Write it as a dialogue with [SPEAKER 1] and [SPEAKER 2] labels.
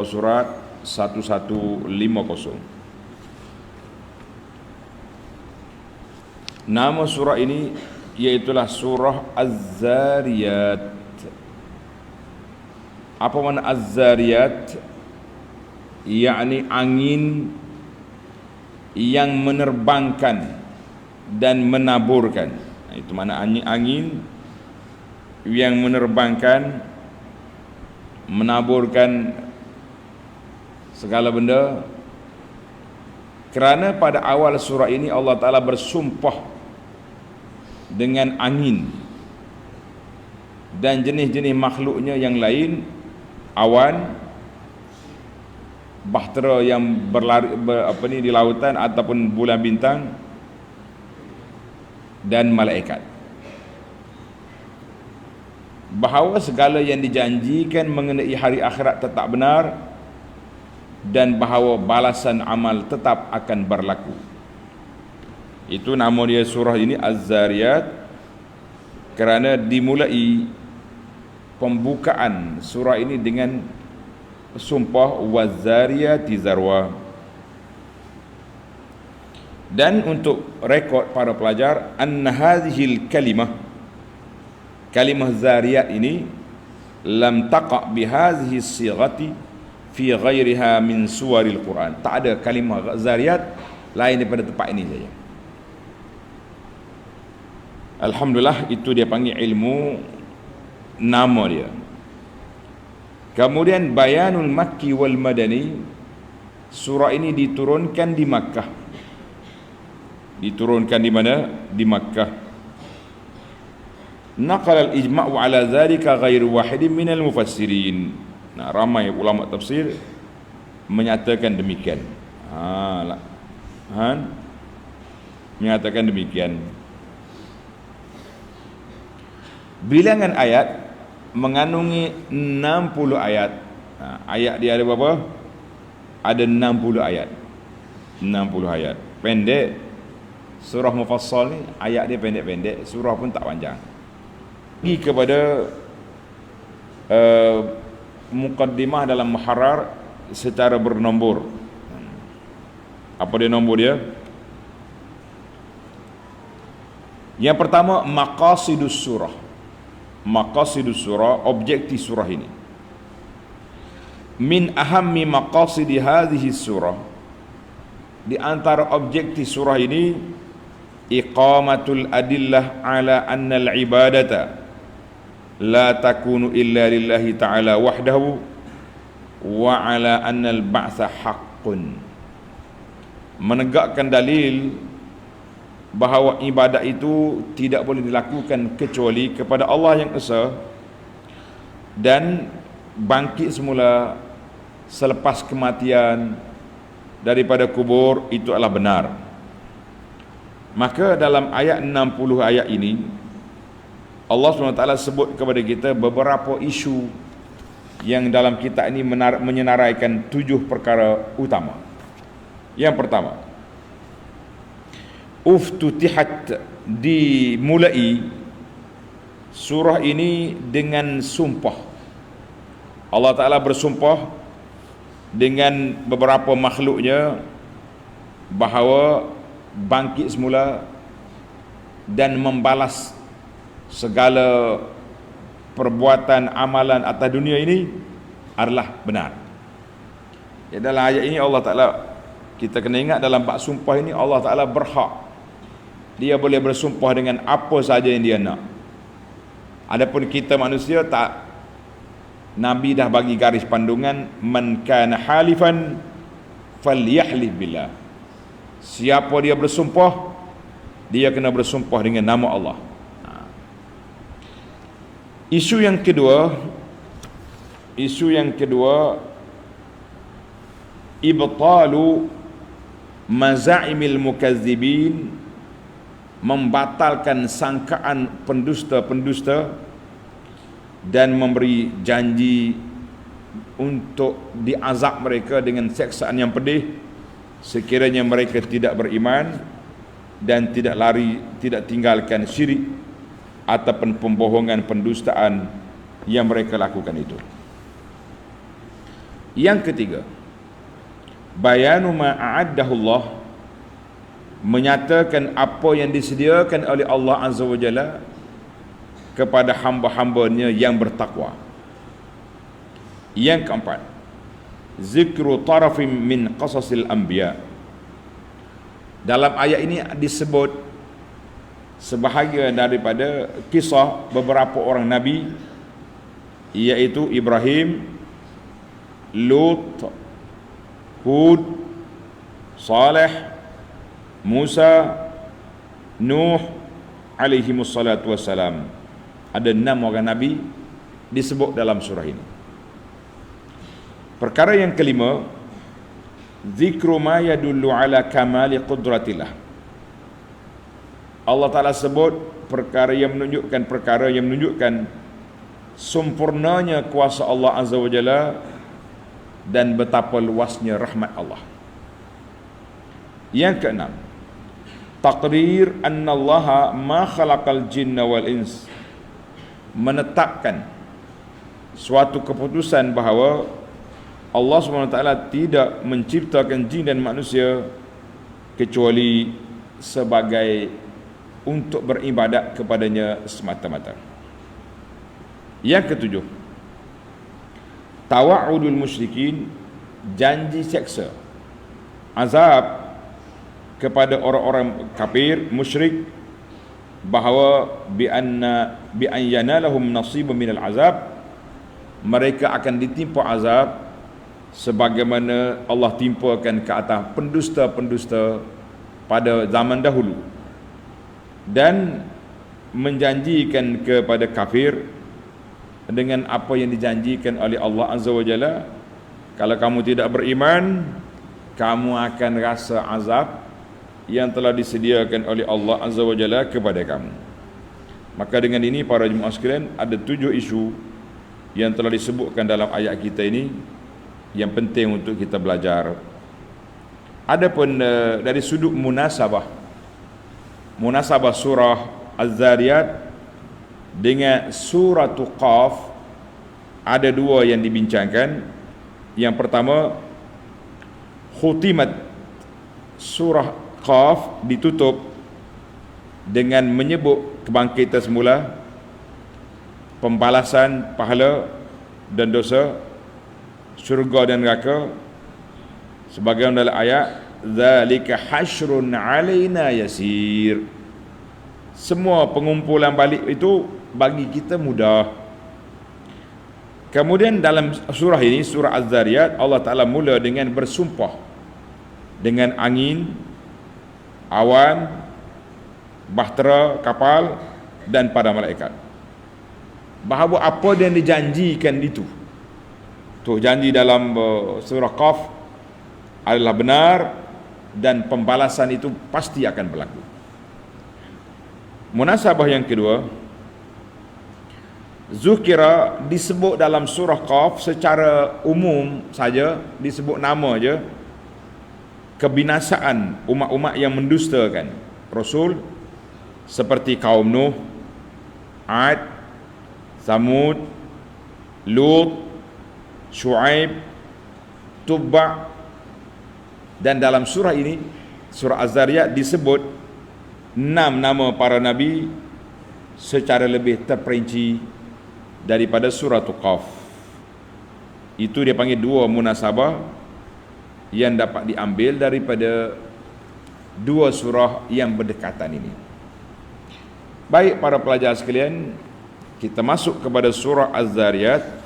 [SPEAKER 1] Surat 1150. Nama surah ini iaitulah surah Az-Zariyat. Apa makna Az-Zariyat? Yakni angin yang menerbangkan dan menaburkan. Itu makna angin yang menerbangkan, menaburkan segala benda. Kerana pada awal surah ini Allah Ta'ala bersumpah dengan angin dan jenis-jenis makhluknya yang lain, awan, bahtera yang berlari di lautan ataupun bulan bintang, dan malaikat. Bahawa segala yang dijanjikan mengenai hari akhirat tetap benar, dan bahawa balasan amal tetap akan berlaku. Itu nama dia surah ini Az-Zariyat, kerana dimulai pembukaan surah ini dengan sumpah waz-zariyati zarwa. Dan untuk rekod para pelajar, anna hadhil kalimah zariyat ini lam taqa bihadhihi sighati fi ghairiha min suwaril Quran. Tak ada kalimah zariyat lain daripada tempat ini saja. Alhamdulillah, itu dia panggil ilmu nama dia. Kemudian bayanul makki wal madani, surah ini diturunkan di Makkah. Diturunkan di mana? Di Makkah. Naqal al-ijma'u ala dhalika ghairu wahidin minal mufassirin. Nah, ramai ulama tafsir menyatakan demikian. Menyatakan demikian. Bilangan ayat mengandungi 60 ayat. Ayat dia ada berapa? Ada 60 ayat. 60 ayat. Pendek. Surah Mufassal ni ayat dia pendek-pendek, surah pun tak panjang. Pergi kepada muqaddimah dalam Muharrar secara bernombor. Apa dia nombor dia? Yang pertama, maqasidus surah. Maqasidus surah, objektif surah ini. Min ahammi maqasidi hadhihi surah, di antara objektif surah ini, iqamatul adillah ala anna al-ibadata la takunu illa lillahi ta'ala wahdahu wa ala anna al-ba'tha haqqun. Menegakkan dalil bahawa ibadat itu tidak boleh dilakukan kecuali kepada Allah yang Esa, dan bangkit semula selepas kematian daripada kubur itu adalah benar. Maka dalam ayat 60 ayat ini Allah SWT sebut kepada kita beberapa isu yang dalam kitab ini menyenaraikan 7 perkara utama. Yang pertama, uftutihat, dimulai surah ini dengan sumpah. Allah Ta'ala bersumpah dengan beberapa makhluknya bahawa bangkit semula dan membalas segala perbuatan amalan atas dunia ini adalah benar. Ya, dalam ayat ini Allah Ta'ala, kita kena ingat dalam bab sumpah ini Allah Ta'ala berhak, dia boleh bersumpah dengan apa saja yang dia nak. Adapun kita manusia tak. Nabi dah bagi garis pandungan, man kana halifan falyahlif billah. Siapa dia bersumpah, dia kena bersumpah dengan nama Allah. Isu yang kedua, ibtalu maza'imil mukazzibin, membatalkan sangkaan pendusta-pendusta dan memberi janji untuk diazab mereka dengan seksaan yang pedih sekiranya mereka tidak beriman dan tidak tinggalkan syirik ataupun pembohongan, pendustaan yang mereka lakukan itu. Yang ketiga, bayanu ma a'addahu Allah, menyatakan apa yang disediakan oleh Allah Azza wa Jalla kepada hamba-hambanya yang bertakwa. Yang keempat, zikru tarafim min qasasil anbiya. Dalam ayat ini disebut sebahagian daripada kisah beberapa orang nabi, iaitu Ibrahim, Lut, Hud, Saleh, Musa, Nuh alaihi wassalatu wassalam. Ada 6 orang nabi disebut dalam surah ini. Perkara yang kelima, zikru ma yadullu ala kamali qudratillah. Allah Ta'ala sebut perkara yang menunjukkan sempurnanya kuasa Allah Azza wa Jalla dan betapa luasnya rahmat Allah. Yang keenam, taqrir annallaha ma khalaqal jinna wal ins, menetapkan suatu keputusan bahawa Allah SWT tidak menciptakan jin dan manusia kecuali sebagai untuk beribadat kepadanya semata-mata. Yang ketujuh, tawa'udul musyrikin, janji seksa, azab kepada orang-orang kafir musyrik, bahawa bi an yanalahum nasibun minal azab, mereka akan ditimpa azab sebagaimana Allah timpakan ke atas pendusta-pendusta pada zaman dahulu, dan menjanjikan kepada kafir dengan apa yang dijanjikan oleh Allah Azza wa Jalla, kalau kamu tidak beriman, kamu akan rasa azab yang telah disediakan oleh Allah Azza wa Jalla kepada kamu. Maka dengan ini para jemaah sekalian, ada 7 isu yang telah disebutkan dalam ayat kita ini yang penting untuk kita belajar. Adapun dari sudut munasabah surah Az-Zariyat dengan surah Qaf, ada 2 yang dibincangkan. Yang pertama, khutimat surah Qaf ditutup dengan menyebut kebangkitan semula, pembalasan pahala dan dosa, syurga dan neraka, sebagaimana dalam ayat zalika hasyrun alaina yasir. Semua pengumpulan balik itu bagi kita mudah. Kemudian dalam surah ini, surah Az-Zariyat, Allah Ta'ala mula dengan bersumpah dengan angin, awan, bahtera, kapal dan pada malaikat, bahawa apa yang dijanjikan itu, janji dalam surah Qaf adalah benar dan pembalasan itu pasti akan berlaku. Munasabah yang kedua, zukira disebut dalam surah Qaf secara umum saja, disebut nama aja, kebinasaan umat-umat yang mendustakan Rasul seperti kaum Nuh, Ad, Samud, Lut, Shu'aib, Tubba. Dan dalam surah ini, surah Az-Zariyat, disebut 6 nama para nabi secara lebih terperinci daripada surah Qaf. Itu dia panggil 2 munasabah yang dapat diambil daripada 2 surah yang berdekatan ini. Baik para pelajar sekalian, kita masuk kepada surah Az-Zariyat.